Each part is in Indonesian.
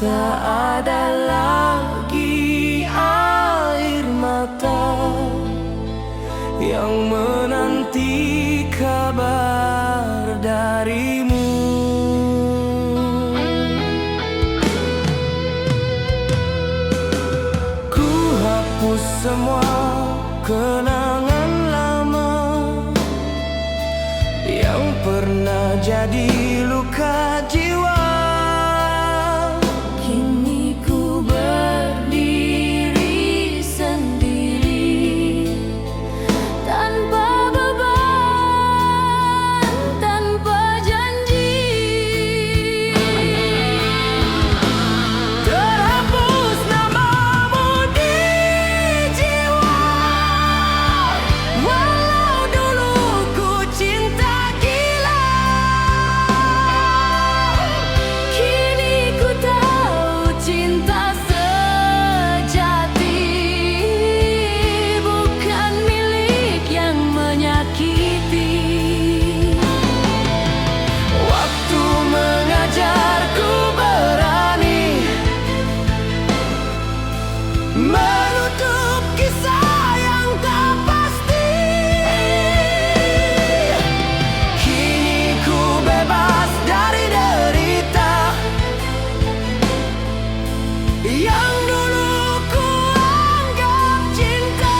tak ada lagi air mata yang menanti kabar darimu. Ku hapus semua kenangan lama yang pernah jadi luka jiwa. Kini ku berdiri sendiri, tanpa beban, tanpa janji. Terhapus namamu di jiwa, walau dulu ku cinta gila. Kini ku tahu cinta sejati bukan milik yang menyakiti. Waktu mengajarku berani menutup kisah yang tak pasti. Kini ku bebas dari derita yang dulu ku anggap cinta.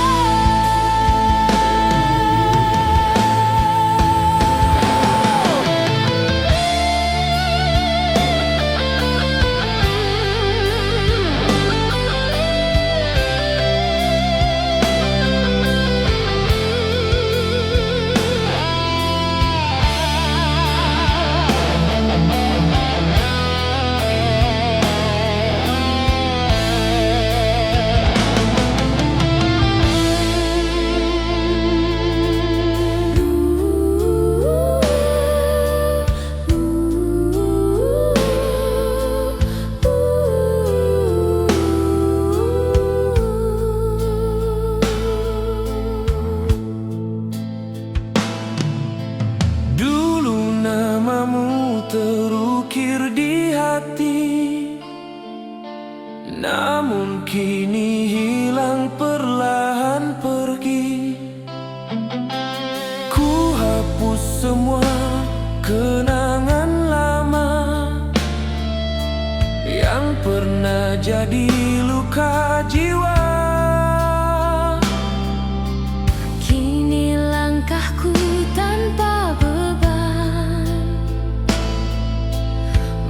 Dulu namamu terukir di hati, namun kini hilang perlahan pergi. Ku hapus semua kenangan lama yang pernah jadi luka jiwa. Kini langkahku tanpa beban,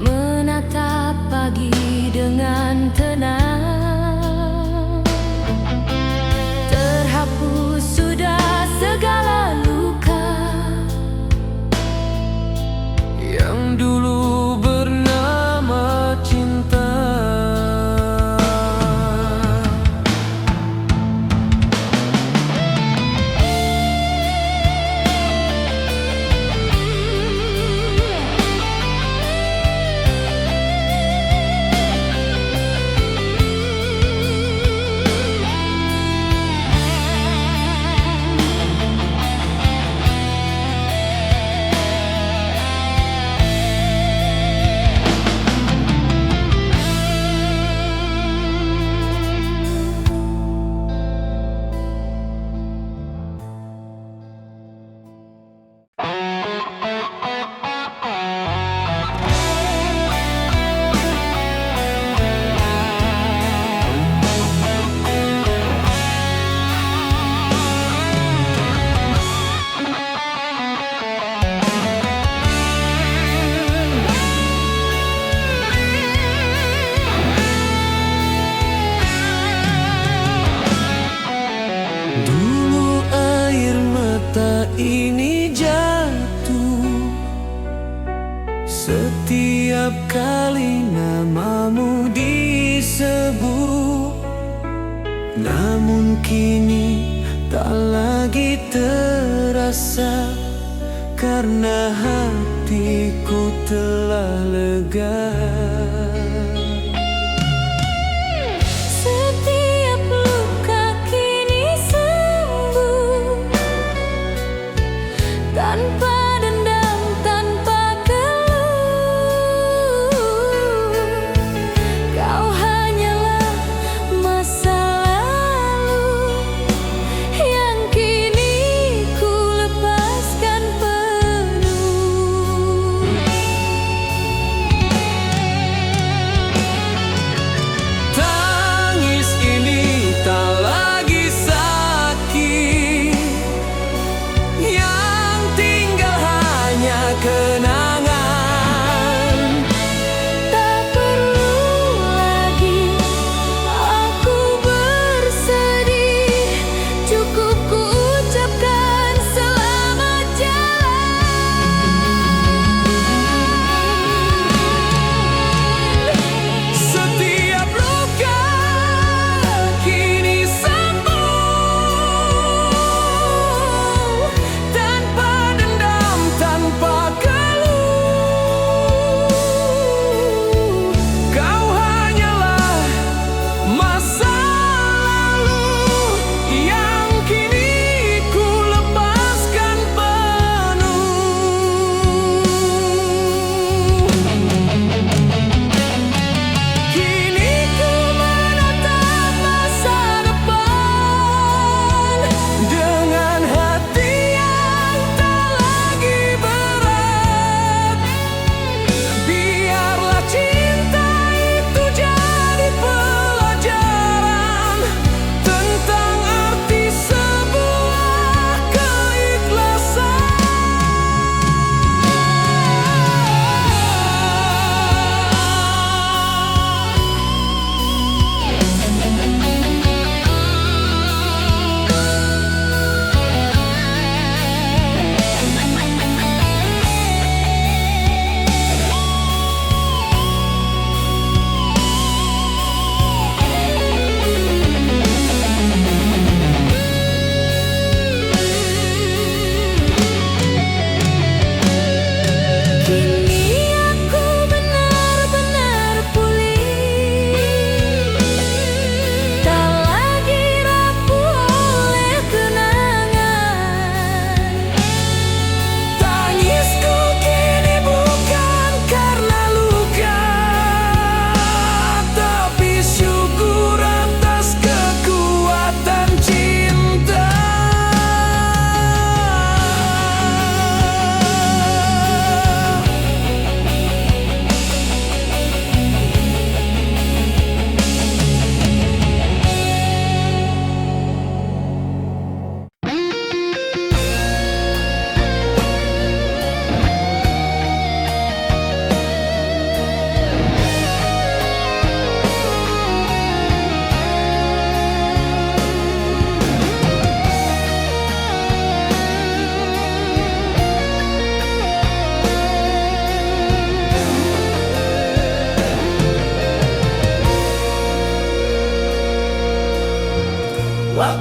menatap pagi dengan tenang. Terhapus sudah segala luka yang dulu bernama cinta. Dulu air mata ini jatuh setiap kali namamu disebut, namun kini tak lagi terasa karena hatiku telah lega. Setiap luka kini sembuh tanpa dendam, tanpa keluh.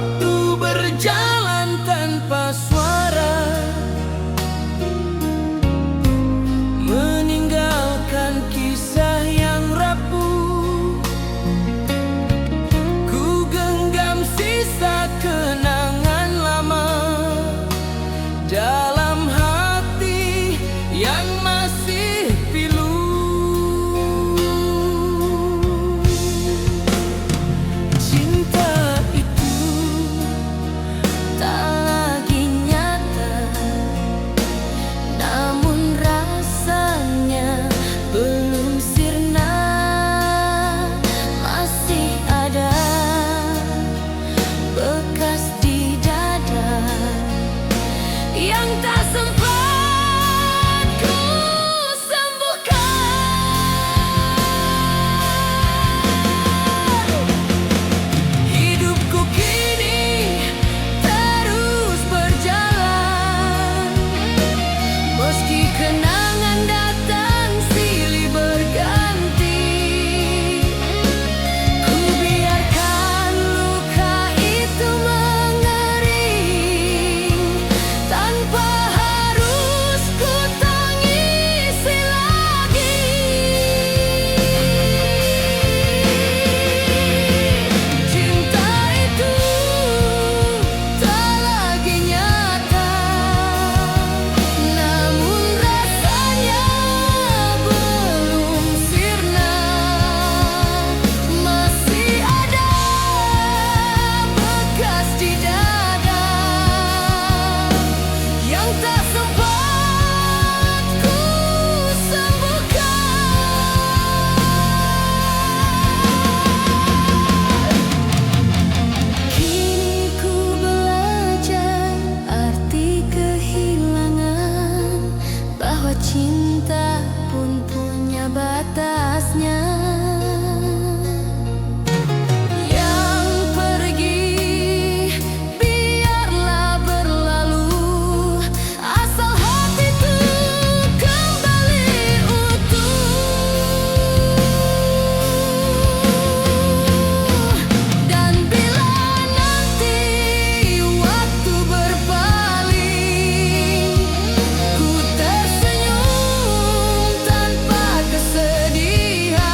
Waktu berjalan tanpa suara, meninggalkan kisah yang rapuh. Ku genggam sisa kenangan lama dalam hati yang masih pilu. Cinta itu Tak lagi nyata, namun rasanya belum sirna. Masih ada bekas di dada yang tak sempat ku sembuhkan. Hidupku kini terus berjalan, meski kenangan datang silih berganti. Ku biarkan luka itu mengering, tanpa harus ku tangisi lagi. Cinta itu tak lagi nyata, namun rasanya belum sirna. Masih ada bekas di dada yang tak sempat ku sembuhkan. Kini ku belajar arti kehilangan, bahwa cinta pun punya batasnya. Yang pergi biarlah berlalu, asal hati itu kembali utuh. Dan bila nanti waktu berpaling, ku tersenyum tanpa kesedihan,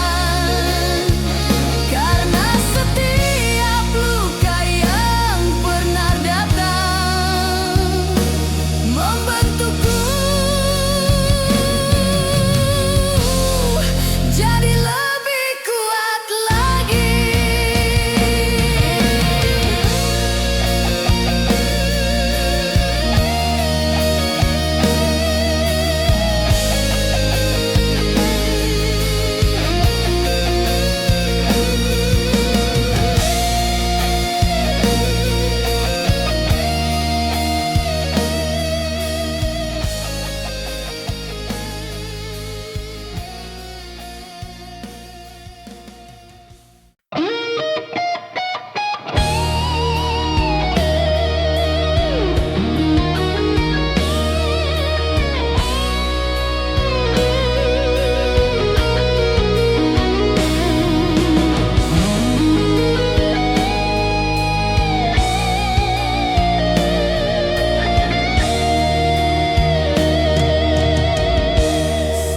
karena setiap luka yang pernah datang membentukku jadi lebih kuat lagi.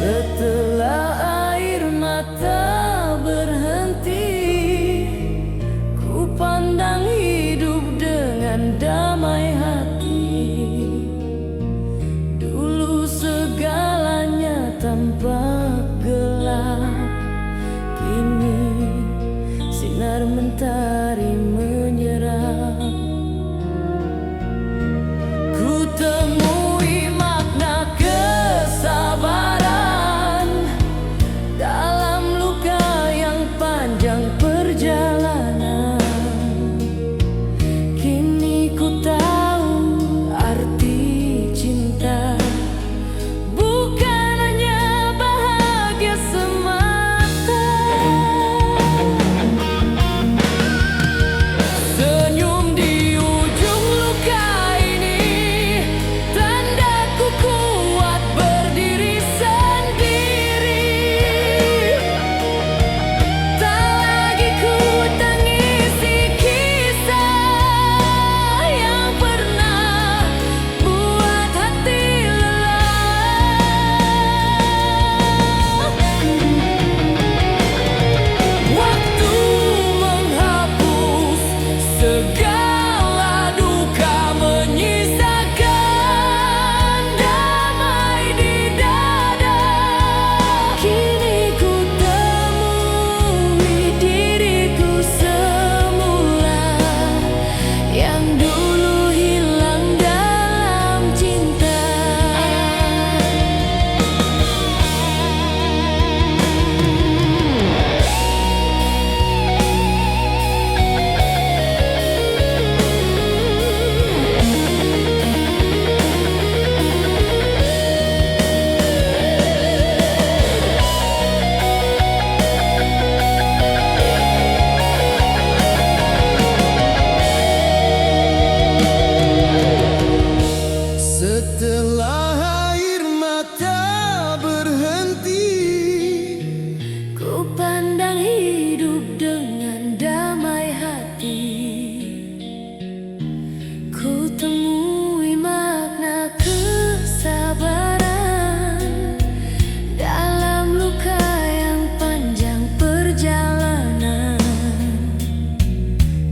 Setelah air mata berhenti, ku pandang hidup dengan damai hati. Dulu segalanya tampak gelap, kini sinar mentari menyerap. Ku temui makna kesabaran dalam luka yang panjang perjalanan. Kini ku tahu yang dulu hilang dalam cinta. Setelah air mata berhenti, Ku pandang hidup dengan damai hati. Ku temui makna kesabaran dalam luka yang panjang perjalanan.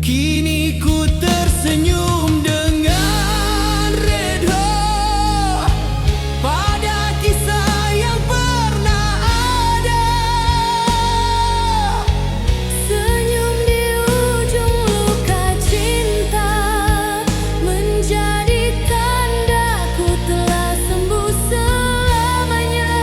kini ku tersenyum dengan redha pada kisah yang pernah ada. Senyum di ujung luka cinta menjadi tanda ku telah sembuh selamanya.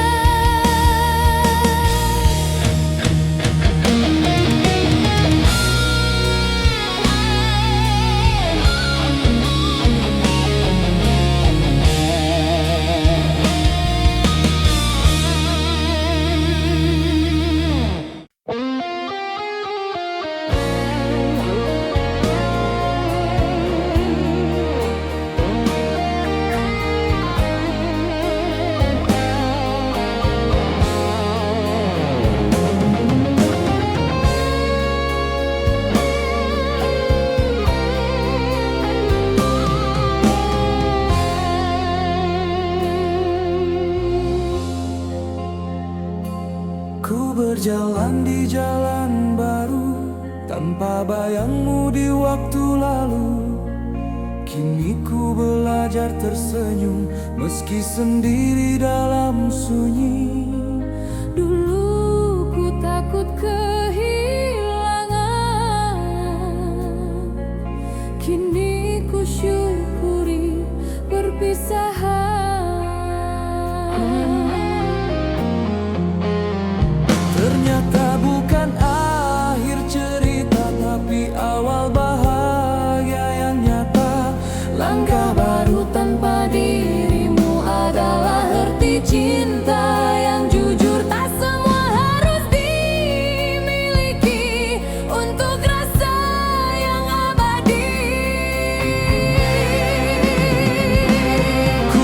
Ku berjalan di jalan baru tanpa bayangmu di waktu lalu. Kini ku belajar tersenyum meski sendiri dalam sunyi. Dulu ku takut kehilangan, kini ku syukuri perpisahan. Ternyata bukan akhir cerita, tapi awal bahagia yang nyata. Langkah baru tanpa dirimu adalah arti cinta yang jujur. Tak semua harus dimiliki untuk rasa yang abadi. Ku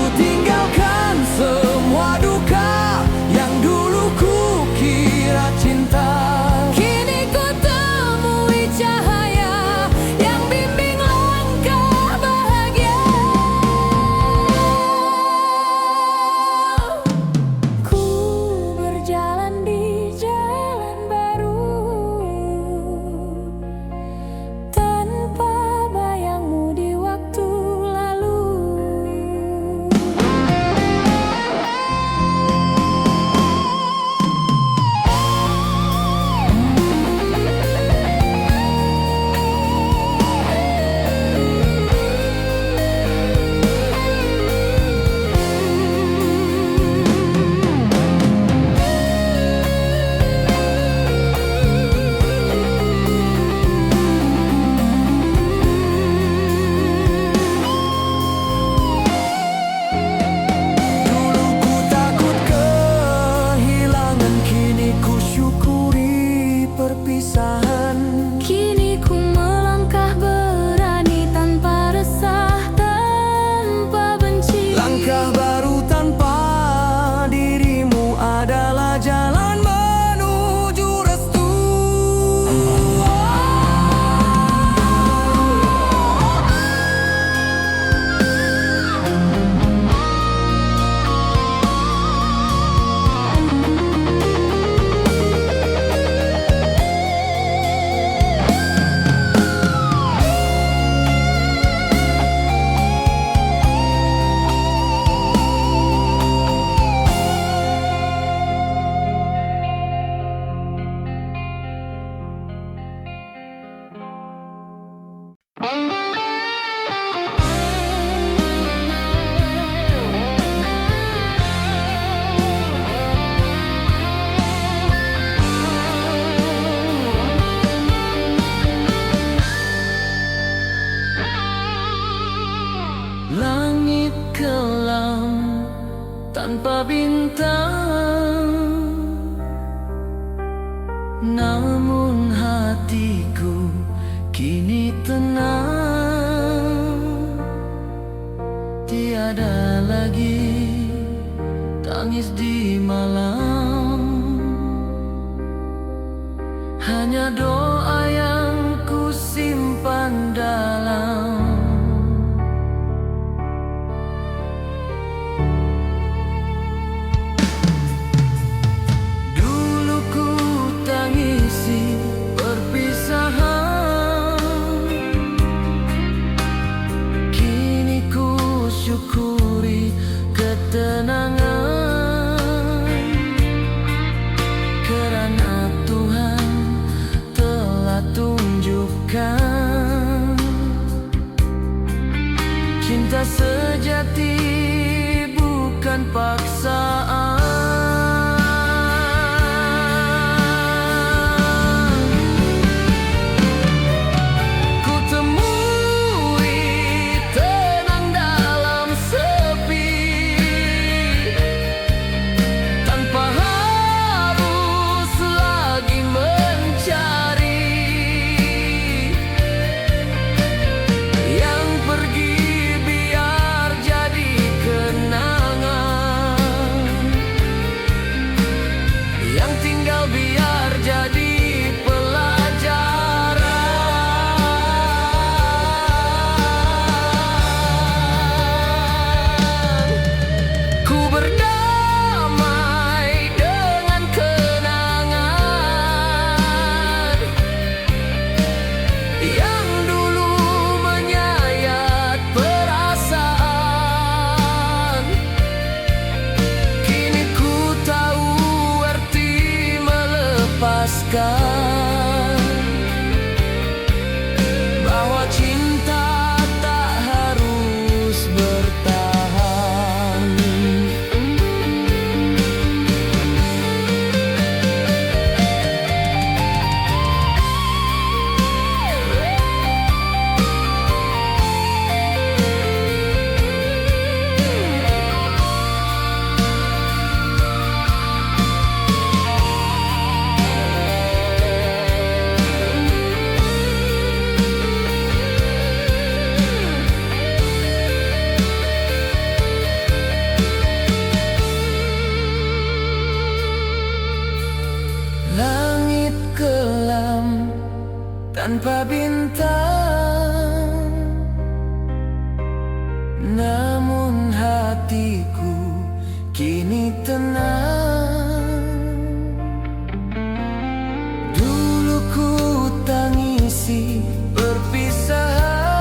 Langit kelam tanpa bintang, namun hatiku kini tenang. Tiada lagi tangis di malam, hanya doa yang ku simpan dalam. Dulu ku tangisi perpisahan, kini ku syukuri ketenangan, karena Tuhan telah tunjukkan cinta sejati bukan paksaan. Ku temui tenang dalam sepi, tanpa harus lagi mencari. Yang pergi biar jadi kenangan, yang tinggal biar jadi pelajaran. Ku berdamai dengan kenangan yang dulu menyayat perasaan. Kini ku tahu arti melepaskan, bahwa cinta tak harus bertahan. Langit kelam tanpa bintang, namun hatiku kini tenang. Dulu ku tangisi perpisahan,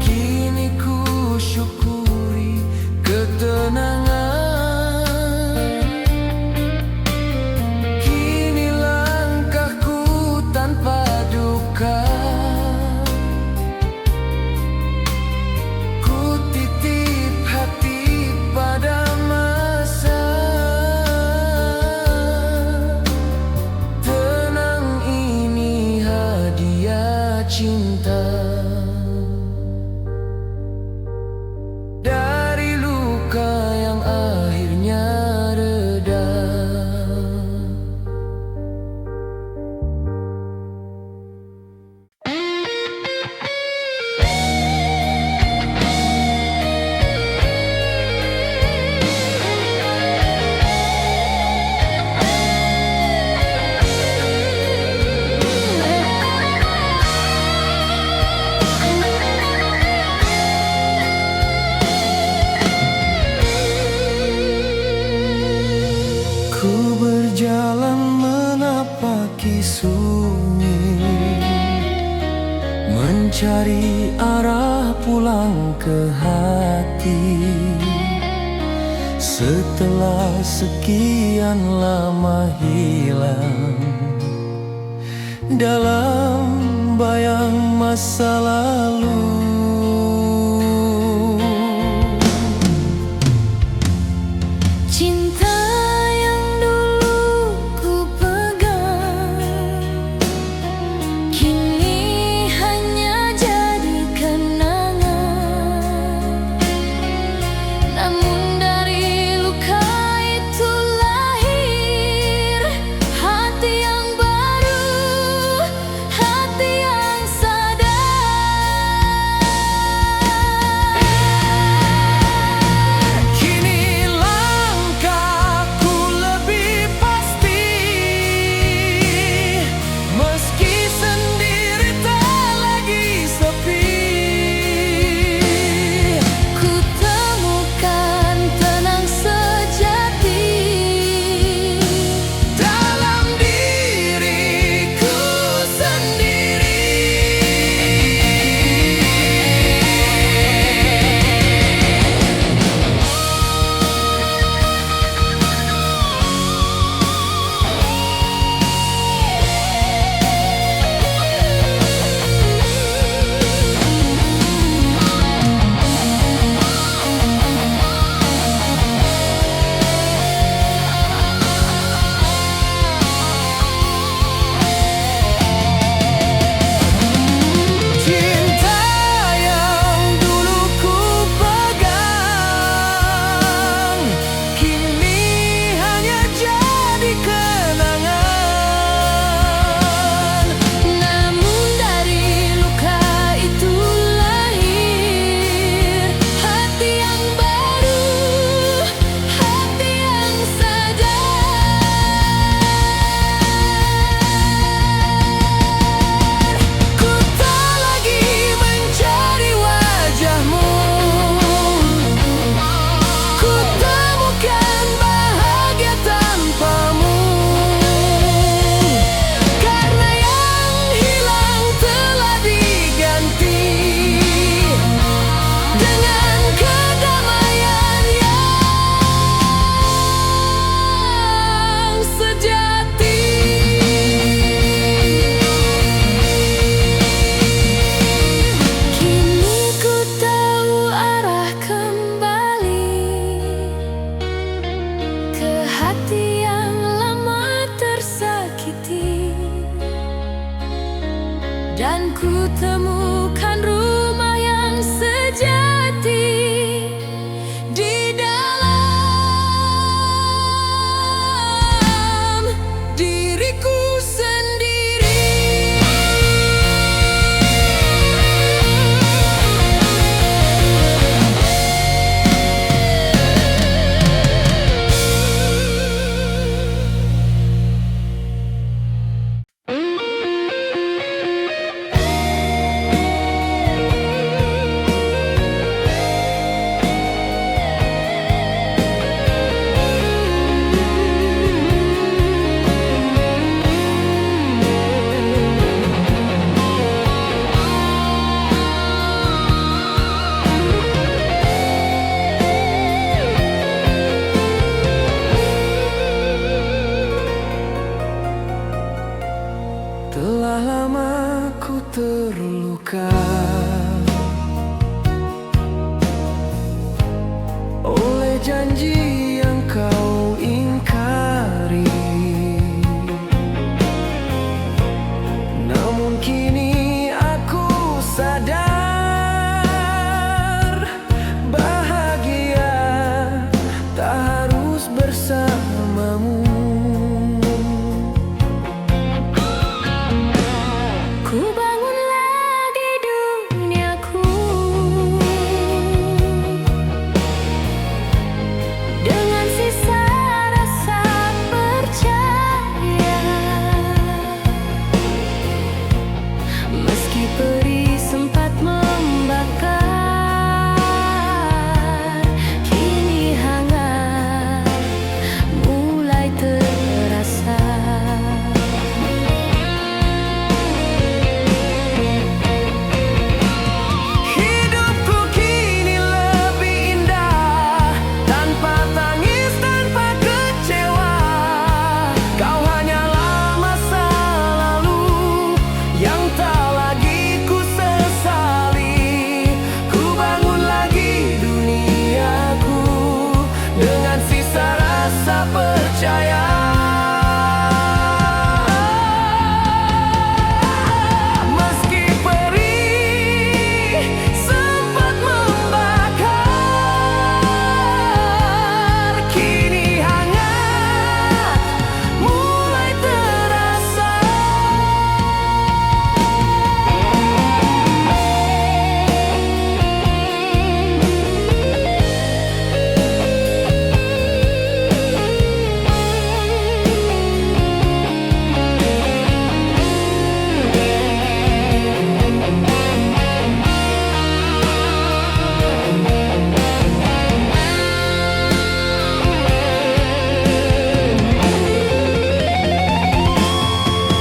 kini ku syukuri ketenangan. Kini langkahku tanpa duka, ku titip hati pada masa. Tenang, ini hadiah cinta dari luka yang akhirnya reda. Ku berjalan menapaki sunyi, mencari arah pulang ke hati. Setelah sekian lama hilang dalam bayang masa lalu. Cinta yang dulu ku pegang kini hanya jadi dan ku temukan rumah yang sejati di dalam diriku sendiri. Telah lama ku terluka oleh janji yang kau ingkari. Namun kini aku sadar bahagia tak harus bersamamu. Ku bangun lagi duniaku dengan sisa rasa percaya. Meski perih sempat membakar, kini hangat mulai terasa. Hidupku kini lebih indah, tanpa tangis, tanpa kecewa. Kau hanyalah masa lalu yang tak lagi ku sesali. Ku bangun lagi duniaku dengan sisa rasa percaya. Meski perih sempat membakar, kini hangat mulai terasa.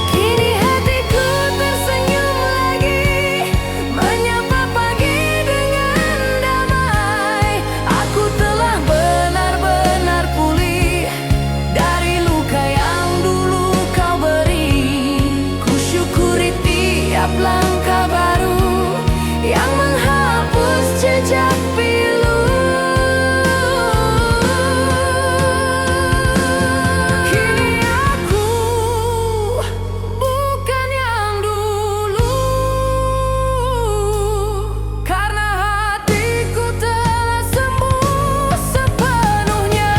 Kini hatiku tersenyum lagi, menyapa pagi dengan damai. Aku telah benar-benar pulih dari luka yang dulu kau beri. Ku syukuri tiap langkah baru yang menghapus jejak pilu. Kini aku bukan yang dulu, karena hatiku telah sembuh sepenuhnya.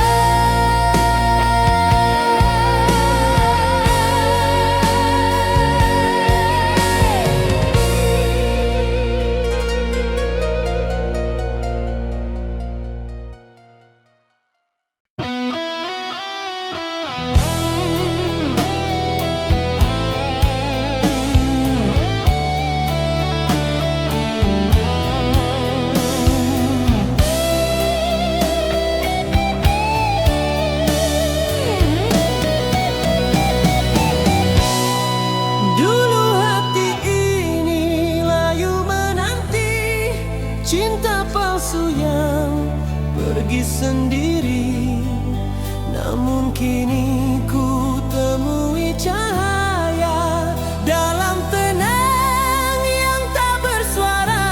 Dulu hati ini layu menanti cinta palsu yang pergi sendiri. Namun kini ku temui cahaya dalam tenang yang tak bersuara.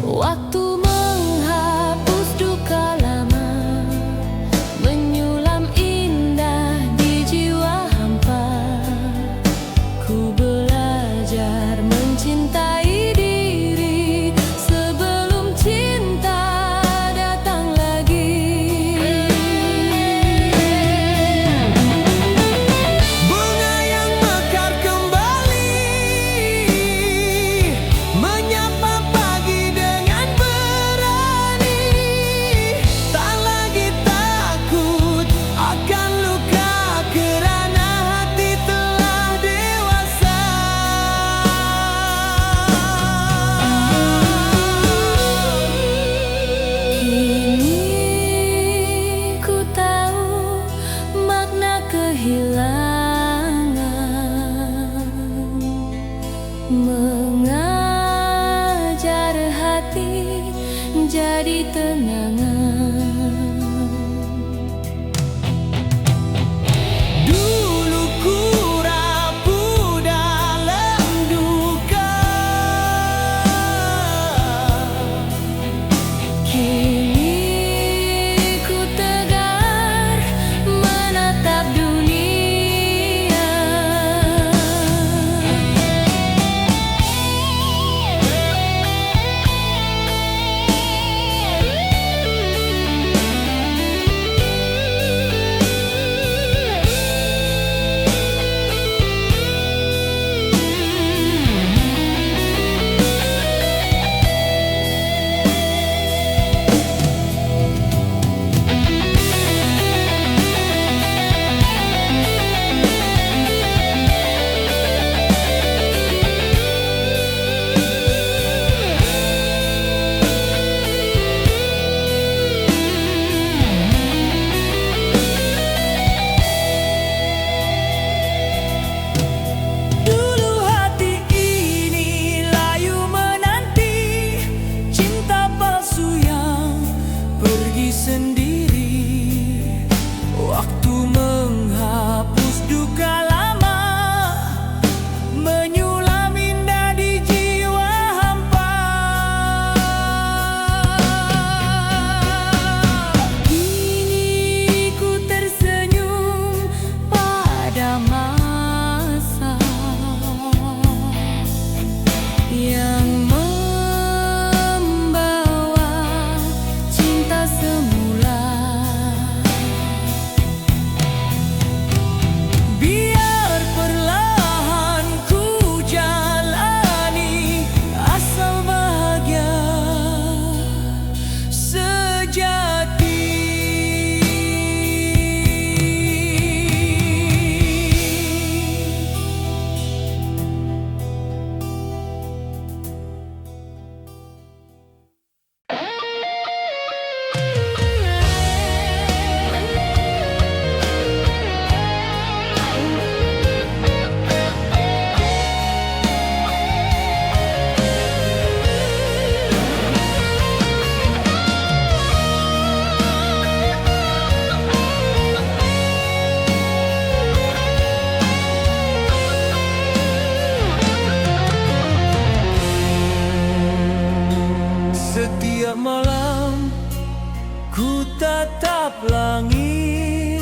Waktu menghapus duka lama jadi kenangan. Dulu ku rapuh dalam duka, Kini ku tegar menatap dunia. dulu hati ini layu menanti cinta palsu yang pergi sendiri. Waktu menghapus duka lama, menyulam indah di jiwa hampa. Kini ku tersenyum pada masa yang membawa cinta semula. Biar perlahan ku jalani, asal bahagia sejati. Setiap malam ku tatap langit,